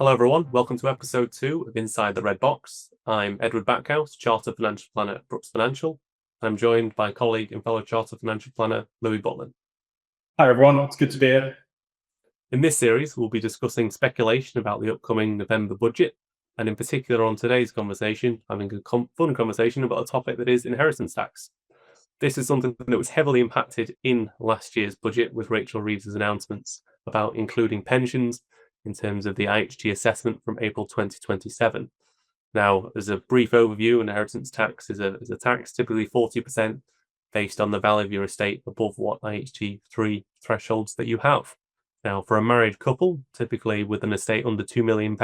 Hello, everyone. Welcome to episode 2 of Inside the Red Box. I'm Edward Backhouse, Chartered Financial Planner at Brooks Financial. I'm joined by colleague and fellow Chartered Financial Planner, Louie Butlin. Hi everyone, it's good to be here. In this series, we'll be discussing speculation about the upcoming November budget, and in particular on today's conversation, having a fun conversation about a topic that is inheritance tax. This is something that was heavily impacted in last year's budget with Rachel Reeves' announcements about including pensions in terms of the IHT assessment from April 2027. Now, as a brief overview, inheritance tax is a tax typically 40% based on the value of your estate above what IHT 3 thresholds that you have. Now, for a married couple, typically with an estate under £2 million,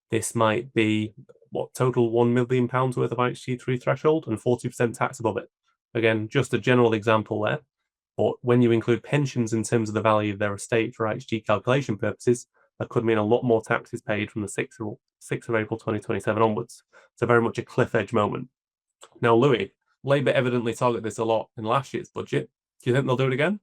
this might be total £1 million worth of IHT 3 threshold and 40% tax above it. Again, just a general example there. But when you include pensions in terms of the value of their estate for IHT calculation purposes, that could mean a lot more taxes paid from the 6th of April 2027 onwards. So very much a cliff edge moment. Now, Louis, Labour evidently targeted this a lot in last year's budget. Do you think they'll do it again?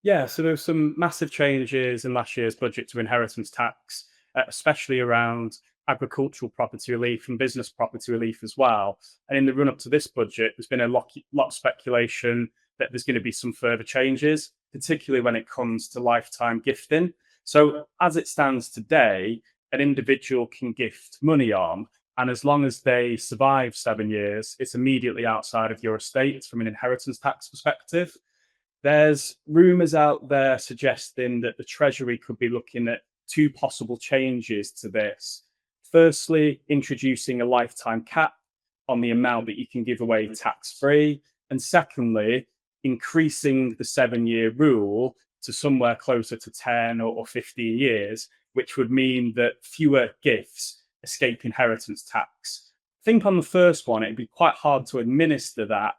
Yeah, so there were some massive changes in last year's budget to inheritance tax, especially around agricultural property relief and business property relief as well. And in the run up to this budget, there's been a lot of speculation that there's going to be some further changes, particularly when it comes to lifetime gifting. So as it stands today, an individual can gift money on, and as long as they survive 7 years, it's immediately outside of your estate from an inheritance tax perspective. There's rumours out there suggesting that the Treasury could be looking at two possible changes to this. Firstly, introducing a lifetime cap on the amount that you can give away tax-free. And secondly, increasing the 7-year rule to somewhere closer to 10 or 15 years, which would mean that fewer gifts escape inheritance tax. I think on the first one, it'd be quite hard to administer that.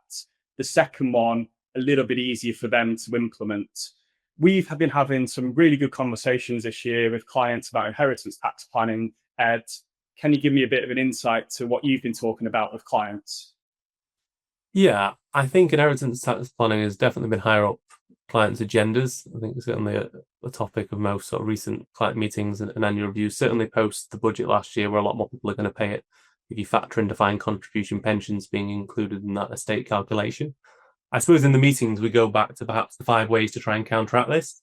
The second one, a little bit easier for them to implement. We've been having some really good conversations this year with clients about inheritance tax planning. Ed, can you give me a bit of an insight to what you've been talking about with clients? Yeah, I think inheritance tax planning has definitely been higher up clients' agendas. I think it's certainly a topic of most sort of recent client meetings and annual reviews, certainly post the budget last year, where a lot more people are going to pay it if you factor in defined contribution pensions being included in that estate calculation. I suppose in the meetings, we go back to perhaps the 5 ways to try and counteract this.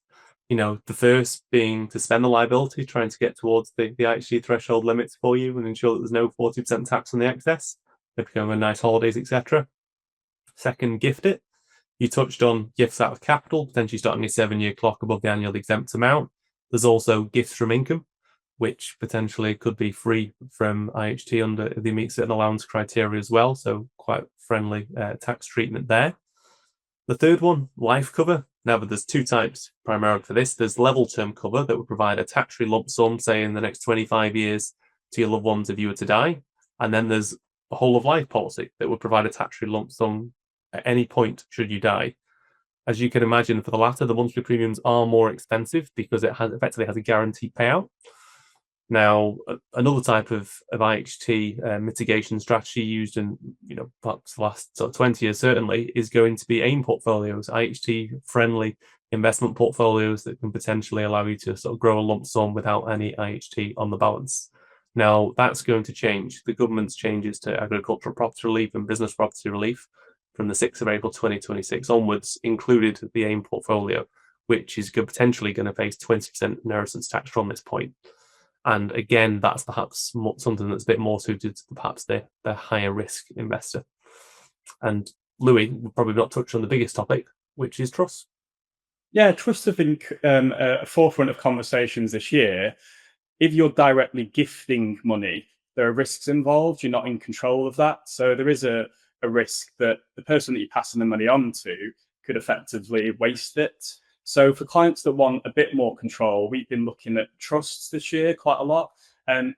The first being to spend the liability, trying to get towards the IHG threshold limits for you and ensure that there's no 40% tax on the excess. If you go on nice holidays, etc. Second, gift it. You touched on gifts out of capital, potentially starting a 7-year clock above the annual exempt amount. There's also gifts from income, which potentially could be free from IHT under the meet certain allowance criteria as well. So quite friendly tax treatment there. The third one, life cover. Now, there's 2 types primarily for this. There's level term cover that would provide a tax-free lump sum, say in the next 25 years to your loved ones if you were to die. And then there's a whole of life policy that would provide a tax-free lump sum at any point should you die. As you can imagine, for the latter, the monthly premiums are more expensive because it effectively has a guaranteed payout. Now, another type of IHT mitigation strategy used in, perhaps the last 20 years certainly, is going to be AIM portfolios, IHT-friendly investment portfolios that can potentially allow you to sort of grow a lump sum without any IHT on the balance. Now, that's going to change. The government's changes to agricultural property relief and business property relief from the 6th of April 2026 onwards included the AIM portfolio, which is potentially going to face 20% inheritance tax from this point. And again, that's perhaps something that's a bit more suited to perhaps the higher risk investor. And Louis, we'll probably not touch on the biggest topic, which is trusts. Yeah, trusts have been a forefront of conversations this year. If you're directly gifting money, there are risks involved. You're not in control of that. So there is a risk that the person that you're passing the money on to could effectively waste it. So for clients that want a bit more control, we've been looking at trusts this year quite a lot. And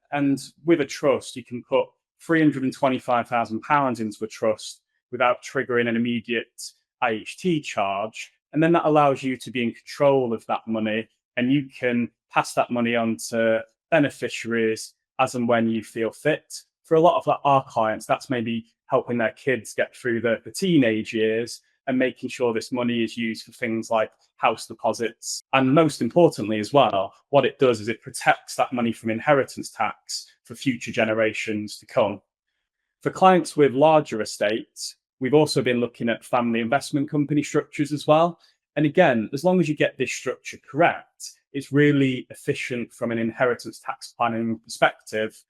with a trust, you can put £325,000 into a trust without triggering an immediate IHT charge. And then that allows you to be in control of that money, and you can pass that money on to beneficiaries as and when you feel fit. For a lot of our clients, that's maybe helping their kids get through the teenage years. and making sure this money is used for things like house deposits. And most importantly, as well, what it does is it protects that money from inheritance tax for future generations to come. For clients with larger estates, we've also been looking at family investment company structures as well. And again, as long as you get this structure correct, it's really efficient from an inheritance tax planning perspective.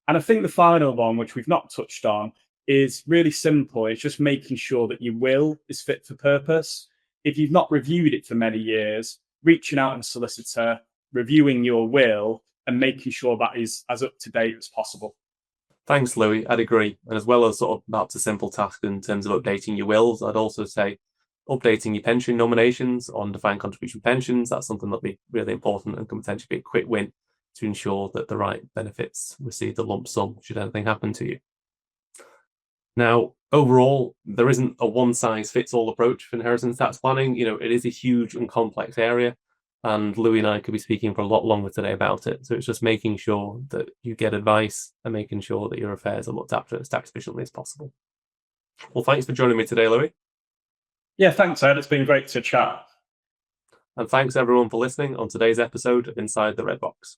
And I think the final one, which we've not touched on, is really simple. It's just making sure that your will is fit for purpose. If you've not reviewed it for many years, reaching out to a solicitor, reviewing your will, and making sure that is as up to date as possible. Thanks, Louis. I'd agree. And as well as sort of perhaps a simple task in terms of updating your wills, I'd also say updating your pension nominations on defined contribution pensions. That's something that'll be really important and can potentially be a quick win to ensure that the right benefits receive the lump sum should anything happen to you. Now, overall, there isn't a one-size-fits-all approach for inheritance tax planning. It is a huge and complex area, and Louis and I could be speaking for a lot longer today about it. So it's just making sure that you get advice and making sure that your affairs are looked after as tax efficiently as possible. Well, thanks for joining me today, Louis. Yeah, thanks, Ed. It's been great to chat. And thanks everyone for listening on today's episode of Inside the Red Box.